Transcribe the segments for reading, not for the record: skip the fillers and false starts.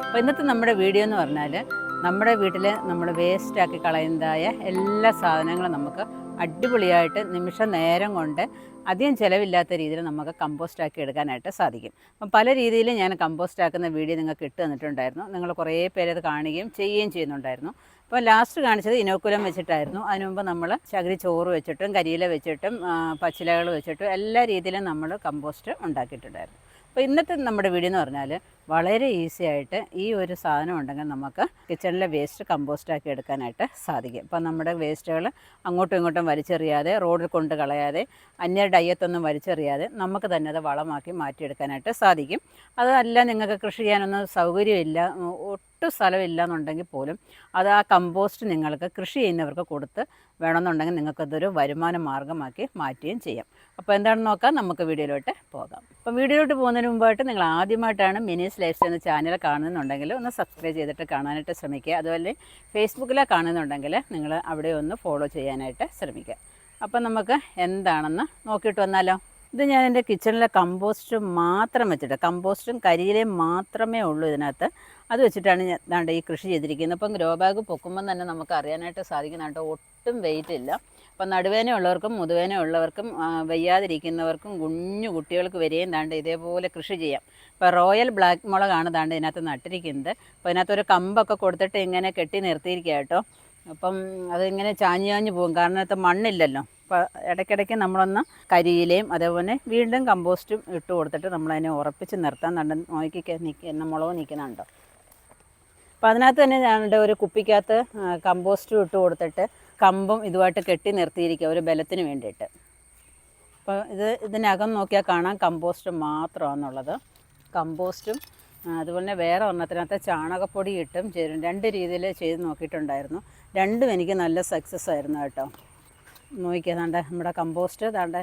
അപ്പോൾ ഇന്നത്തെ നമ്മുടെ വീഡിയോ എന്ന് പറഞ്ഞാൽ നമ്മുടെ വീട്ടിൽ നമ്മൾ വേസ്റ്റാക്കി കളയുന്നതായ എല്ലാ സാധനങ്ങളും നമുക്ക് അടിപൊളിയായിട്ട് നിമിഷ നേരം കൊണ്ട് അധികം ചിലവില്ലാത്ത രീതിയിൽ നമുക്ക് കമ്പോസ്റ്റാക്കി എടുക്കാനായിട്ട് സാധിക്കും. അപ്പം പല രീതിയിൽ ഞാൻ കമ്പോസ്റ്റാക്കുന്ന വീഡിയോ നിങ്ങൾക്ക് ഇട്ട് തന്നിട്ടുണ്ടായിരുന്നു. നിങ്ങൾ കുറേ പേര് അത് കാണുകയും ചെയ്യുകയും ചെയ്യുന്നുണ്ടായിരുന്നു. അപ്പോൾ ലാസ്റ്റ് കാണിച്ചത് ഇനോക്കുലം വെച്ചിട്ടായിരുന്നു. അതിനു മുമ്പ് നമ്മൾ ചകിരി ചോറ് വെച്ചിട്ടും കരിയില വെച്ചിട്ടും പച്ചിലകൾ വെച്ചിട്ടും എല്ലാ രീതിയിലും നമ്മൾ കമ്പോസ്റ്റ് ഉണ്ടാക്കിയിട്ടുണ്ടായിരുന്നു. അപ്പോൾ ഇന്നത്തെ നമ്മുടെ വീഡിയോ എന്ന് പറഞ്ഞാൽ വളരെ ഈസി ആയിട്ട് ഈ ഒരു സാധനം ഉണ്ടെങ്കിൽ നമുക്ക് കിച്ചണിലെ വേസ്റ്റ് കമ്പോസ്റ്റാക്കി എടുക്കാനായിട്ട് സാധിക്കും. അപ്പോൾ നമ്മുടെ വേസ്റ്റുകൾ അങ്ങോട്ടും ഇങ്ങോട്ടും വലിച്ചെറിയാതെ റോഡിൽ കൊണ്ട് കളയാതെ അന്യരുടെ അയ്യത്തൊന്നും വലിച്ചെറിയാതെ നമുക്ക് തന്നെ അത് വളമാക്കി മാറ്റിയെടുക്കാനായിട്ട് സാധിക്കും. അതല്ല നിങ്ങൾക്ക് കൃഷി ചെയ്യാനൊന്നും സൗകര്യമില്ല, ഒട്ടും സ്ഥലമില്ല എന്നുണ്ടെങ്കിൽ പോലും അത് ആ കമ്പോസ്റ്റ് നിങ്ങൾക്ക് കൃഷി ചെയ്യുന്നവർക്ക് കൊടുത്ത് വേണമെന്നുണ്ടെങ്കിൽ നിങ്ങൾക്കതൊരു വരുമാന മാർഗ്ഗമാക്കി മാറ്റുകയും ചെയ്യാം. അപ്പോൾ എന്താണെന്ന് നോക്കാം, നമുക്ക് വീഡിയോയിലോട്ട് പോകാം. അപ്പോൾ വീഡിയോയിലോട്ട് പോകുന്നതിന് മുമ്പായിട്ട് നിങ്ങൾ ആദ്യമായിട്ടാണ് മിനീസ് ലൈഫ് സ്റ്റൈൽ എന്ന ചാനൽ കാണുന്നുണ്ടെങ്കിൽ ഒന്ന് സബ്സ്ക്രൈബ് ചെയ്തിട്ട് കാണാനായിട്ട് ശ്രമിക്കുക. അതുപോലെ ഫേസ്ബുക്കിലാണ് കാണുന്നുണ്ടെങ്കിൽ നിങ്ങൾ അവിടെ ഒന്ന് ഫോളോ ചെയ്യാനായിട്ട് ശ്രമിക്കുക. അപ്പം നമുക്ക് എന്താണെന്ന് നോക്കിയിട്ട് വന്നാലോ. ഇത് ഞാൻ എൻ്റെ കിച്ചണിലെ കമ്പോസ്റ്റ് മാത്രം വെച്ചിട്ട്, കമ്പോസ്റ്റും കരിയിലയും മാത്രമേ ഉള്ളൂ ഇതിനകത്ത്. അത് വെച്ചിട്ടാണ് ഞാൻ ദാണ്ട് ഈ കൃഷി ചെയ്തിരിക്കുന്നത്. അപ്പം ഗ്രോ ബാഗ് പൊക്കുമ്പം തന്നെ നമുക്ക് അറിയാനായിട്ട് സാധിക്കുന്നുണ്ട് ഒട്ടും വെയിറ്റ് ഇല്ല. അപ്പം നടുവേന ഉള്ളവർക്കും മുതുവേന ഉള്ളവർക്കും വയ്യാതിരിക്കുന്നവർക്കും കുഞ്ഞു കുട്ടികൾക്ക് വരെയും ദാണ്ട് ഇതേപോലെ കൃഷി ചെയ്യാം. ഇപ്പോൾ റോയൽ ബ്ലാക്ക് മുളകാണ് ദാണ്ട് ഇതിനകത്ത് നട്ടിരിക്കുന്നത്. അപ്പോൾ ഇതിനകത്തൊരു കമ്പൊക്കെ കൊടുത്തിട്ട് ഇങ്ങനെ കെട്ടി നിർത്തിയിരിക്കുക കേട്ടോ. അപ്പം അതിങ്ങനെ ചാഞ്ഞു പോകും, കാരണം അതിനകത്ത് മണ്ണില്ലല്ലോ. അപ്പോൾ ഇടയ്ക്കിടയ്ക്ക് നമ്മളൊന്ന് കരിയിലയും അതേപോലെ വീണ്ടും കമ്പോസ്റ്റും ഇട്ട് കൊടുത്തിട്ട് നമ്മളതിനെ ഉറപ്പിച്ച് നിർത്താൻ നോക്കി മുളക് നിൽക്കുന്നുണ്ടോ. അപ്പോൾ അതിനകത്ത് തന്നെ ഞാൻ ഒരു കുപ്പിക്കകത്ത് കമ്പോസ്റ്റും ഇട്ട് കൊടുത്തിട്ട് കമ്പും ഇതുമായിട്ട് കെട്ടി നിർത്തിയിരിക്കുക ഒരു ബലത്തിന് വേണ്ടിയിട്ട്. അപ്പോൾ ഇതിനകം നോക്കിയാൽ കാണാം കമ്പോസ്റ്റ് മാത്രമാണെന്നുള്ളത്. കമ്പോസ്റ്റും അതുപോലെ തന്നെ വേറെ ഒരെണ്ണത്തിനകത്ത് ചാണകപ്പൊടി ഇട്ടും ചേരും. രണ്ട് രീതിയിൽ ചെയ്ത് നോക്കിയിട്ടുണ്ടായിരുന്നു. രണ്ടും എനിക്ക് നല്ല സക്സസ് ആയിരുന്നു കേട്ടോ. നോക്കിയാൽ താണ്ടെ നമ്മുടെ കമ്പോസ്റ്റ് താണ്ടെ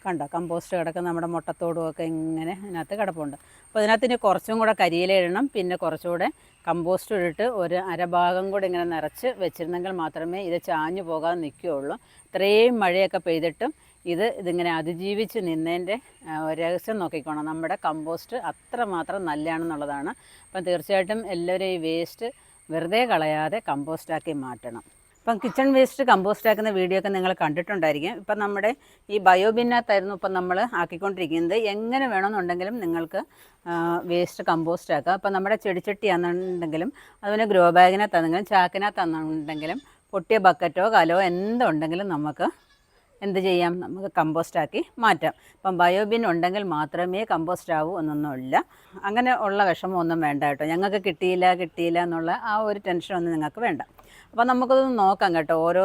കണ്ടോ, കമ്പോസ്റ്റ് കിടക്കുന്ന നമ്മുടെ മുട്ടത്തോടും ഒക്കെ ഇങ്ങനെ ഇതിനകത്ത് കിടപ്പുണ്ട്. അപ്പോൾ ഇതിനകത്ത് ഇനി കുറച്ചും കൂടെ കരിയില ഇടണം, പിന്നെ കുറച്ചുകൂടെ കമ്പോസ്റ്റ് ഇട്ടിട്ട് ഒരു അരഭാഗം കൂടെ ഇങ്ങനെ നിറച്ച് വെച്ചിരുന്നെങ്കിൽ മാത്രമേ ഇത് ചാഞ്ഞു പോകാതെ നിൽക്കുകയുള്ളൂ. ഇത്രയും മഴയൊക്കെ പെയ്തിട്ടും ഇതിങ്ങനെ അതിജീവിച്ച് നിന്നതിൻ്റെ രഹസ്യം നോക്കിക്കോണം. നമ്മുടെ കമ്പോസ്റ്റ് അത്രമാത്രം നല്ലതാണെന്നുള്ളതാണ്. അപ്പം തീർച്ചയായിട്ടും എല്ലാവരും ഈ വേസ്റ്റ് വെറുതെ കളയാതെ കമ്പോസ്റ്റാക്കി മാറ്റണം. ഇപ്പം കിച്ചൺ വേസ്റ്റ് കമ്പോസ്റ്റാക്കുന്ന വീഡിയോ ഒക്കെ നിങ്ങൾ കണ്ടിട്ടുണ്ടായിരിക്കും. ഇപ്പം നമ്മുടെ ഈ ബയോബിന്നകത്തായിരുന്നു ഇപ്പം നമ്മൾ ആക്കിക്കൊണ്ടിരിക്കുന്നത്. എങ്ങനെ വേണമെന്നുണ്ടെങ്കിലും നിങ്ങൾക്ക് വേസ്റ്റ് കമ്പോസ്റ്റ് ആക്കുക. അപ്പം നമ്മുടെ ചെടിച്ചട്ടിയാണെന്നുണ്ടെങ്കിലും അതുപോലെ ഗ്രോ ബാഗിനകത്താണെങ്കിലും ചാക്കിനകത്താണെന്നുണ്ടെങ്കിലും പൊട്ടിയ ബക്കറ്റോ കലോ എന്തുണ്ടെങ്കിലും നമുക്ക് എന്ത് ചെയ്യാം, നമുക്ക് കമ്പോസ്റ്റാക്കി മാറ്റാം. ഇപ്പം ബയോബിൻ ഉണ്ടെങ്കിൽ മാത്രമേ കമ്പോസ്റ്റ് ആവൂ എന്നൊന്നുമില്ല. അങ്ങനെ ഉള്ള വിഷമമൊന്നും വേണ്ട കേട്ടോ. ഞങ്ങൾക്ക് കിട്ടിയില്ല എന്നുള്ള ആ ഒരു ടെൻഷനൊന്നും നിങ്ങൾക്ക് വേണ്ട. അപ്പോൾ നമുക്കതൊന്ന് നോക്കാം കേട്ടോ. ഓരോ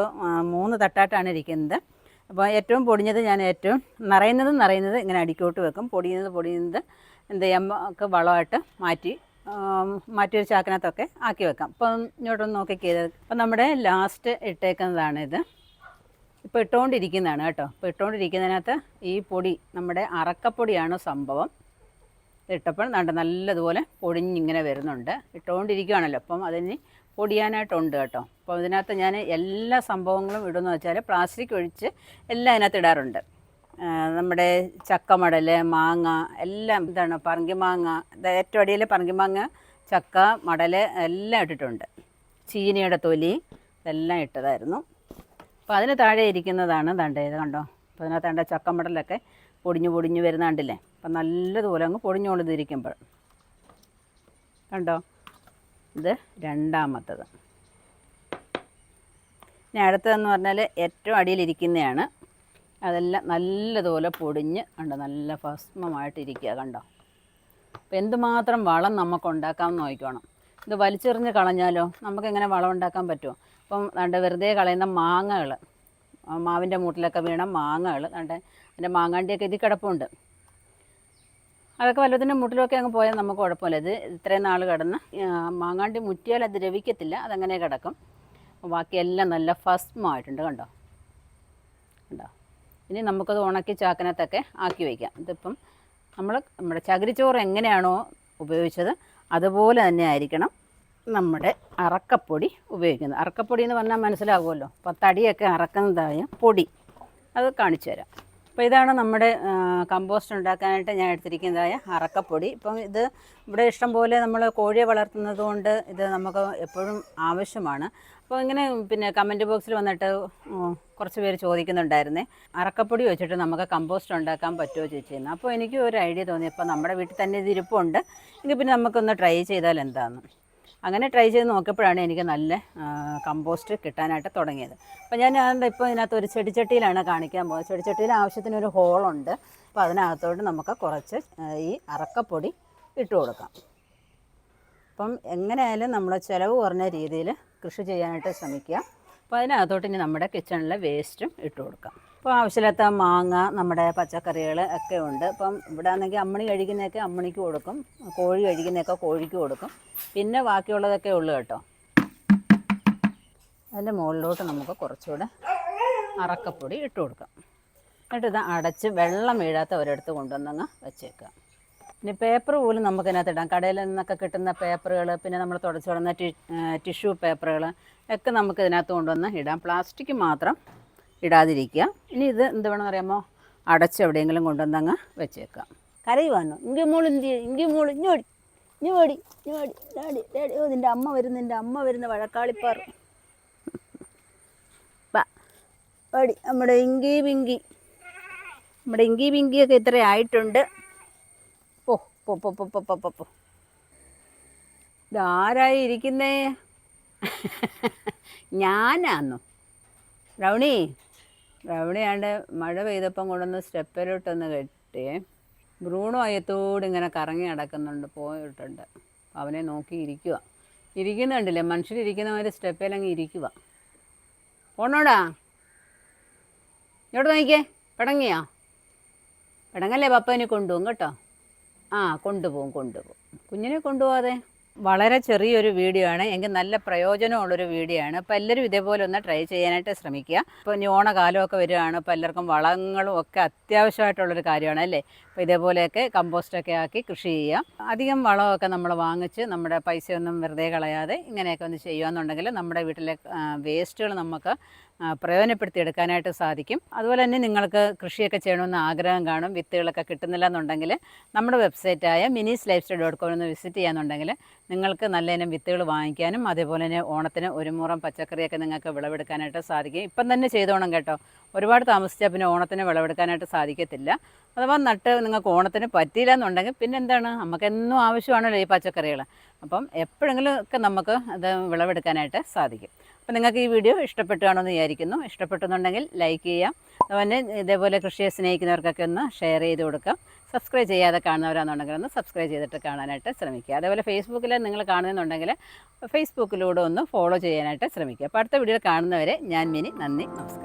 3 തട്ടായിട്ടാണ് ഇരിക്കുന്നത്. അപ്പോൾ ഏറ്റവും പൊടിഞ്ഞത് ഞാൻ ഏറ്റവും നിറയുന്നത് ഇങ്ങനെ അടിക്കോട്ട് വെക്കും. പൊടിയുന്നത് എന്ത് ചെയ്യാം, ഒക്കെ വളമായിട്ട് മാറ്റിയൊരു ചാക്കിനകത്തൊക്കെ ആക്കി വെക്കാം. അപ്പോൾ ഇങ്ങോട്ടൊന്ന് നോക്കിയത്. അപ്പോൾ നമ്മുടെ ലാസ്റ്റ് ഇട്ടേക്കുന്നതാണിത്. ഇപ്പോൾ ഇട്ടുകൊണ്ടിരിക്കുന്നതാണ് കേട്ടോ. ഇപ്പോൾ ഇട്ടുകൊണ്ടിരിക്കുന്നതിനകത്ത് ഈ പൊടി നമ്മുടെ അറക്കപ്പൊടിയാണ് സംഭവം. ഇട്ടപ്പോൾ നല്ലതുപോലെ പൊടിഞ്ഞിങ്ങനെ വരുന്നുണ്ട്. ഇട്ടുകൊണ്ടിരിക്കുകയാണല്ലോ, അപ്പം അതിന് പൊടിയാനായിട്ടുണ്ട് കേട്ടോ. അപ്പോൾ ഇതിനകത്ത് ഞാൻ എല്ലാ സംഭവങ്ങളും ഇടുമെന്ന് വെച്ചാൽ പ്ലാസ്റ്റിക് ഒഴിച്ച് എല്ലാം അതിനകത്ത് ഇടാറുണ്ട്. നമ്മുടെ ചക്കമടൽ, മാങ്ങ എല്ലാം ഇതാണ്. പറങ്കിമാങ്ങ, ഏറ്റവും അടിയിൽ പറങ്കിമാങ്ങ, ചക്ക, മടൽ എല്ലാം ഇട്ടിട്ടുണ്ട്. ചീനിയുടെ തൊലി ഇതെല്ലാം ഇട്ടതായിരുന്നു. അപ്പോൾ അതിന് താഴെ ഇരിക്കുന്നതാണ് ഇത് കണ്ടോ. അപ്പോൾ അതിനകത്ത് ചക്കമടലൊക്കെ പൊടിഞ്ഞു വരുന്ന കണ്ടില്ലേ. അപ്പം നല്ലതുപോലെ അങ്ങ് പൊടിഞ്ഞുകൊണ്ടിരിക്കുമ്പോൾ കണ്ടോ. ഇത് രണ്ടാമത്തത്. ഇനി അടുത്തതെന്ന് പറഞ്ഞാൽ ഏറ്റവും അടിയിലിരിക്കുന്നതാണ്. അതെല്ലാം നല്ലതുപോലെ പൊടിഞ്ഞ് കണ്ടോ, നല്ല ഭസ്മമായിട്ടിരിക്കുക കണ്ടോ. അപ്പോൾ എന്തുമാത്രം വളം നമുക്ക് ഉണ്ടാക്കാമെന്ന് നോക്കിക്കോണം. ഇത് വലിച്ചെറിഞ്ഞ് കളഞ്ഞാലോ നമുക്കെങ്ങനെ വളം ഉണ്ടാക്കാൻ പറ്റുമോ. അപ്പം വെറുതെ കളയുന്ന മാങ്ങകൾ, മാവിൻ്റെ മൂട്ടിലൊക്കെ വീണ മാങ്ങകൾ അതിൻ്റെ മാങ്ങാണ്ടിയൊക്കെ ഇതിൽ കിടപ്പുണ്ട്. അതൊക്കെ വല്ലതിൻ്റെ മുട്ടിലൊക്കെ അങ്ങ് പോയാൽ നമുക്ക് കുഴപ്പമില്ല. ഇത് ഇത്രയും നാൾ കിടന്ന് മാങ്ങാണ്ടി മുറ്റിയാൽ അത് ദ്രവിക്കത്തില്ല, അതങ്ങനെ കിടക്കും. ബാക്കിയെല്ലാം നല്ല ഭസ്മമായിട്ടുണ്ട് കണ്ടോ. ഇനി നമുക്കത് ഉണക്കി ചാക്കിനകത്തൊക്കെ ആക്കി വയ്ക്കാം. ഇതിപ്പം നമ്മുടെ ചകിരിച്ചോറ് എങ്ങനെയാണോ ഉപയോഗിച്ചത് അതുപോലെ തന്നെ ആയിരിക്കണം നമ്മുടെ അറക്കപ്പൊടി ഉപയോഗിക്കുന്നത്. അറക്കപ്പൊടി എന്ന് പറഞ്ഞാൽ മനസ്സിലാകുമല്ലോ. അപ്പോൾ തടിയൊക്കെ അറക്കുന്നതായ പൊടി അത് കാണിച്ചു തരാം. അപ്പോൾ ഇതാണ് നമ്മുടെ കമ്പോസ്റ്റ് ഉണ്ടാക്കാനായിട്ട് ഞാൻ എടുത്തിരിക്കുന്നതായ അറക്കപ്പൊടി. ഇപ്പം ഇത് ഇവിടെ ഇഷ്ടം പോലെ നമ്മൾ കോഴിയെ വളർത്തുന്നത് കൊണ്ട് ഇത് നമുക്ക് എപ്പോഴും ആവശ്യമാണ്. അപ്പോൾ ഇങ്ങനെ പിന്നെ കമൻറ്റ് ബോക്സിൽ വന്നിട്ട് കുറച്ച് പേര് ചോദിക്കുന്നുണ്ടായിരുന്നേ, അറക്കപ്പൊടി വെച്ചിട്ട് നമുക്ക് കമ്പോസ്റ്റ് ഉണ്ടാക്കാൻ പറ്റുമോ ചേച്ചിയെന്ന്. അപ്പോൾ എനിക്ക് ഒരു ഐഡിയ തോന്നി, അപ്പോൾ നമ്മുടെ വീട്ടിൽ തന്നെ ഇത് ഇരിപ്പുണ്ട്, എങ്കിൽ പിന്നെ നമുക്കൊന്ന് ട്രൈ ചെയ്താൽ എന്താണെന്ന്. അങ്ങനെ ട്രൈ ചെയ്ത് നോക്കിയപ്പോഴാണ് എനിക്ക് നല്ല കമ്പോസ്റ്റ് കിട്ടാനായിട്ട് തുടങ്ങിയത്. അപ്പോൾ ഞാൻ ഇപ്പോൾ ഇതിനകത്ത് ഒരു ചെടിച്ചട്ടിയിലാണ് കാണിക്കാൻ പോകുന്നത്. ചെടിച്ചട്ടിയിൽ ആവശ്യത്തിനൊരു ഹോളുണ്ട്. അപ്പോൾ അതിനകത്തോട്ട് നമുക്ക് കുറച്ച് ഈ അറക്കപ്പൊടി ഇട്ട് കൊടുക്കാം. അപ്പം എങ്ങനെയായാലും നമ്മൾ ചിലവ് കുറഞ്ഞ രീതിയിൽ കൃഷി ചെയ്യാനായിട്ട് ശ്രമിക്കുക. അപ്പോൾ അതിനകത്തോട്ട് ഇനി നമ്മുടെ കിച്ചണിലെ വേസ്റ്റും ഇട്ട് കൊടുക്കാം. അപ്പോൾ ആവശ്യമില്ലാത്ത മാങ്ങ, നമ്മുടെ പച്ചക്കറികൾ ഒക്കെ ഉണ്ട്. അപ്പം ഇവിടെ ആണെങ്കിൽ അമ്മണി കഴിക്കുന്നതൊക്കെ അമ്മണിക്ക് കൊടുക്കും, കോഴി കഴിക്കുന്നതൊക്കെ കോഴിക്ക് കൊടുക്കും. പിന്നെ ബാക്കിയുള്ളതൊക്കെ ഉള്ളു കേട്ടോ. അതിൻ്റെ മുകളിലോട്ട് നമുക്ക് കുറച്ചുകൂടെ അറക്കപ്പൊടി ഇട്ട് കൊടുക്കാം. എന്നിട്ട് ഇത് അടച്ച് വെള്ളം വീഴാത്ത ഒരിടത്ത് കൊണ്ടുവന്നങ്ങ് വെച്ചേക്കുക. പിന്നെ പേപ്പർ പോലും നമുക്കിതിനകത്ത് ഇടാം. കടയിൽ നിന്നൊക്കെ കിട്ടുന്ന പേപ്പറുകൾ, പിന്നെ നമ്മൾ തുടച്ച് കളയുന്ന ടിഷ്യൂ പേപ്പറുകൾ ഒക്കെ നമുക്ക് ഇതിനകത്ത് കൊണ്ടുവന്ന് ഇടാം. പ്ലാസ്റ്റിക് മാത്രം ഇടാതിരിക്കുക. ഇനി ഇത് എന്ത് വേണമെന്ന് അറിയാമോ, അടച്ച് എവിടെയെങ്കിലും കൊണ്ടുവന്നങ്ങ് വെച്ചേക്കാം. കരയുവാനോ? ഇങ്ങി മോൾ എന്ത് ചെയ്യും? ഇങ്ങി മോൾ ഇഞ്ഞോടി ഇഞ്ഞോടി ഇഞ്ഞോടി ഡാഡി ഡാഡി. ഓ നിൻ്റെ അമ്മ വരുന്നു, നിൻ്റെ അമ്മ വരുന്ന വഴക്കാളിപ്പാർ. ബാ ഓടി. നമ്മുടെ ഇങ്കി പിങ്കി, നമ്മുടെ ഇങ്കി പിങ്കിയൊക്കെ ഇത്ര ആയിട്ടുണ്ട്. പോ പോ പോ പോ പോ പോ പോ. ഇതാരായി ഇരിക്കുന്നേ? ഞാനാന്നോ? റൗണിയാണ്ട് മഴ പെയ്തപ്പം കൊണ്ടൊന്ന് സ്റ്റെപ്പിലോട്ടൊന്ന് കെട്ടിയേ. ബ്രൂണോ അയ്യത്തോട് ഇങ്ങനെ കറങ്ങി നടക്കുന്നുണ്ട്, പോയിട്ടുണ്ട്. അവനെ നോക്കി ഇരിക്കുന്നുണ്ടല്ലേ, മനുഷ്യരിരിക്കുന്നവർ സ്റ്റെപ്പിലങ്ങ് ഇരിക്കുക. പോണോടാ, ഇങ്ങോട്ട് നോക്കിയേ. പിടങ്ങിയാ? പിടങ്ങല്ലേ, പപ്പനെ കൊണ്ടുപോകും കേട്ടോ. കൊണ്ടുപോകും. കുഞ്ഞിനെ കൊണ്ടുപോകാതെ. വളരെ ചെറിയൊരു വീഡിയോ ആണ്, എങ്കിൽ നല്ല പ്രയോജനമുള്ളൊരു വീഡിയോ ആണ്. അപ്പോൾ എല്ലാവരും ഇതേപോലെ ഒന്ന് ട്രൈ ചെയ്യാനായിട്ട് ശ്രമിക്കുക. ഇപ്പോൾ ഇനി ഓണക്കാലമൊക്കെ വരികയാണ്, അപ്പോൾ എല്ലാവർക്കും വളങ്ങളും ഒക്കെ അത്യാവശ്യമായിട്ടുള്ളൊരു കാര്യമാണ് അല്ലേ. അപ്പോൾ ഇതേപോലെയൊക്കെ കമ്പോസ്റ്റൊക്കെ ആക്കി കൃഷി ചെയ്യുക. അധികം വളമൊക്കെ നമ്മൾ വാങ്ങിച്ച് നമ്മുടെ പൈസയൊന്നും വെറുതെ കളയാതെ ഇങ്ങനെയൊക്കെ ഒന്ന് ചെയ്യുകയെന്നുണ്ടെങ്കിൽ നമ്മുടെ വീട്ടിലെ വേസ്റ്റുകൾ നമുക്ക് പ്രയോജനപ്പെടുത്തിയെടുക്കാനായിട്ട് സാധിക്കും. അതുപോലെ തന്നെ നിങ്ങൾക്ക് കൃഷിയൊക്കെ ചെയ്യണമെന്ന് ആഗ്രഹം കാണും, വിത്തുകളൊക്കെ കിട്ടുന്നില്ല എന്നുണ്ടെങ്കിൽ നമ്മുടെ വെബ്സൈറ്റായ minis-lifestyle.com ഒന്ന് വിസിറ്റ് ചെയ്യാന്നുണ്ടെങ്കിൽ നിങ്ങൾക്ക് നല്ല ഇനം വിത്തുകൾ വാങ്ങിക്കാനും അതേപോലെ തന്നെ ഓണത്തിന് ഒരു മുറം പച്ചക്കറിയൊക്കെ നിങ്ങൾക്ക് വിളവെടുക്കാനായിട്ട് സാധിക്കും. ഇപ്പം തന്നെ ചെയ്തോണം കേട്ടോ. ഒരുപാട് താമസിച്ചാൽ പിന്നെ ഓണത്തിന് വിളവെടുക്കാനായിട്ട് സാധിക്കത്തില്ല. അഥവാ നട്ട് നിങ്ങൾക്ക് ഓണത്തിന് പറ്റിയില്ല എന്നുണ്ടെങ്കിൽ പിന്നെ എന്താണ്, നമുക്കെന്നും ആവശ്യമാണല്ലോ ഈ പച്ചക്കറികൾ. അപ്പം എപ്പോഴെങ്കിലും ഒക്കെ നമുക്ക് അത് വിളവെടുക്കാനായിട്ട് സാധിക്കും. അപ്പോൾ നിങ്ങൾക്ക് ഈ വീഡിയോ ഇഷ്ടപ്പെട്ടു കാണുമെന്ന് വിചാരിക്കുന്നു. ഇഷ്ടപ്പെട്ടെന്നുണ്ടെങ്കിൽ ലൈക്ക് ചെയ്യാം. അതുപോലെ ഇതേപോലെ കൃഷിയെ സ്നേഹിക്കുന്നവർക്കൊക്കെ ഒന്ന് ഷെയർ ചെയ്ത് കൊടുക്കാം. സബ്സ്ക്രൈബ് ചെയ്യാതെ കാണുന്നവരാണെന്നുണ്ടെങ്കിൽ ഒന്ന് സബ്സ്ക്രൈബ് ചെയ്തിട്ട് കാണാനായിട്ട് ശ്രമിക്കുക. അതേപോലെ ഫേസ്ബുക്കിൽ നിങ്ങൾ കാണുന്നുണ്ടെങ്കിൽ ഫേസ്ബുക്കിലൂടെ ഒന്ന് ഫോളോ ചെയ്യാനായിട്ട് ശ്രമിക്കുക. അപ്പോൾ അടുത്ത വീഡിയോയിൽ കാണുന്നവരെ ഞാൻ മിനി. നന്ദി, നമസ്കാരം.